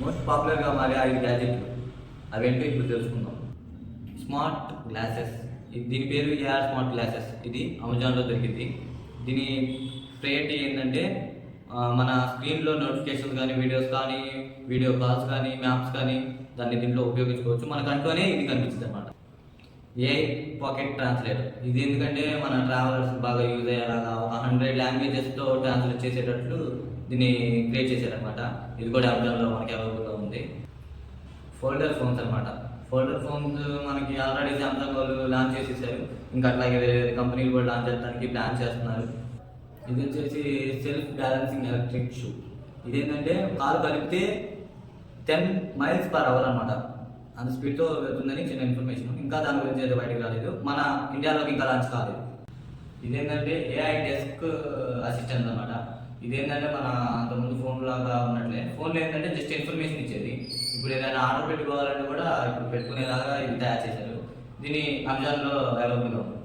Most పాపులర్గా మారే 5 గ్యాజెట్లు అవేంటో ఇప్పుడు తెలుసుకుందాం. Smart glasses. దీని పేరు ఏఆర్ స్మార్ట్ గ్లాసెస్. ఇది అమెజాన్లో దొరికింది. దీని ప్రయారిటీ ఏంటంటే మన స్క్రీన్లో నోటిఫికేషన్స్ కానీ, వీడియోస్ కానీ, వీడియో కాల్స్ కానీ, మ్యాప్స్ కానీ దాన్ని దీంట్లో ఉపయోగించుకోవచ్చు. మనకంటూనే ఇది కనిపిస్తుంది అనమాట. AI pocket translator. ఇది ఎందుకంటే మన ట్రావెలర్స్ బాగా యూజ్ అయ్యేలాగా ఒక 100 లాంగ్వేజెస్తో ట్రాన్స్లేట్ చేసేటట్లు దీన్ని క్రియేట్ చేశారనమాట. ఇది కూడా అమెజాన్లో మనకి అవైలబుల్గా ఉంది. ఫోల్డర్ ఫోన్స్ అనమాట. ఫోల్డర్ ఫోన్స్ మనకి ఆల్రెడీ సామ్సంగ్ వాళ్ళు లాంచ్ చేసేసారు. ఇంకా అట్లాగే వేరే కంపెనీలు కూడా లాంచ్ చేయడానికి ప్లాన్ చేస్తున్నారు. ఇది వచ్చేసి సెల్ఫ్ బ్యాలెన్సింగ్ ఎలక్ట్రిక్ షూ. ఇదేంటంటే కారు కలిపితే 10 మైల్స్ పర్ అవర్ అనమాట. అంత స్పీడ్తో వెళ్తుందని చిన్న ఇన్ఫర్మేషన్. ఇంకా దాని గురించి అయితే బయటకు రాలేదు. మన ఇండియాలోకి ఇంకా లాంచ్ కాలేదు. ఇదేంటంటే ఏఐ డెస్క్ అసిస్టెంట్ అనమాట. ఇదేంటంటే మన అంతకుముందు ఫోన్ లాగా ఉన్నట్లే. ఫోన్లో ఏంటంటే జస్ట్ ఇన్ఫర్మేషన్ ఇచ్చేది. ఇప్పుడు ఏదైనా ఆర్డర్ పెట్టుకోవాలంటే కూడా ఇప్పుడు పెట్టుకునేలాగా ఇది తయారు చేశారు. దీన్ని అమెజాన్లో అవైలబుల్గా ఉంది.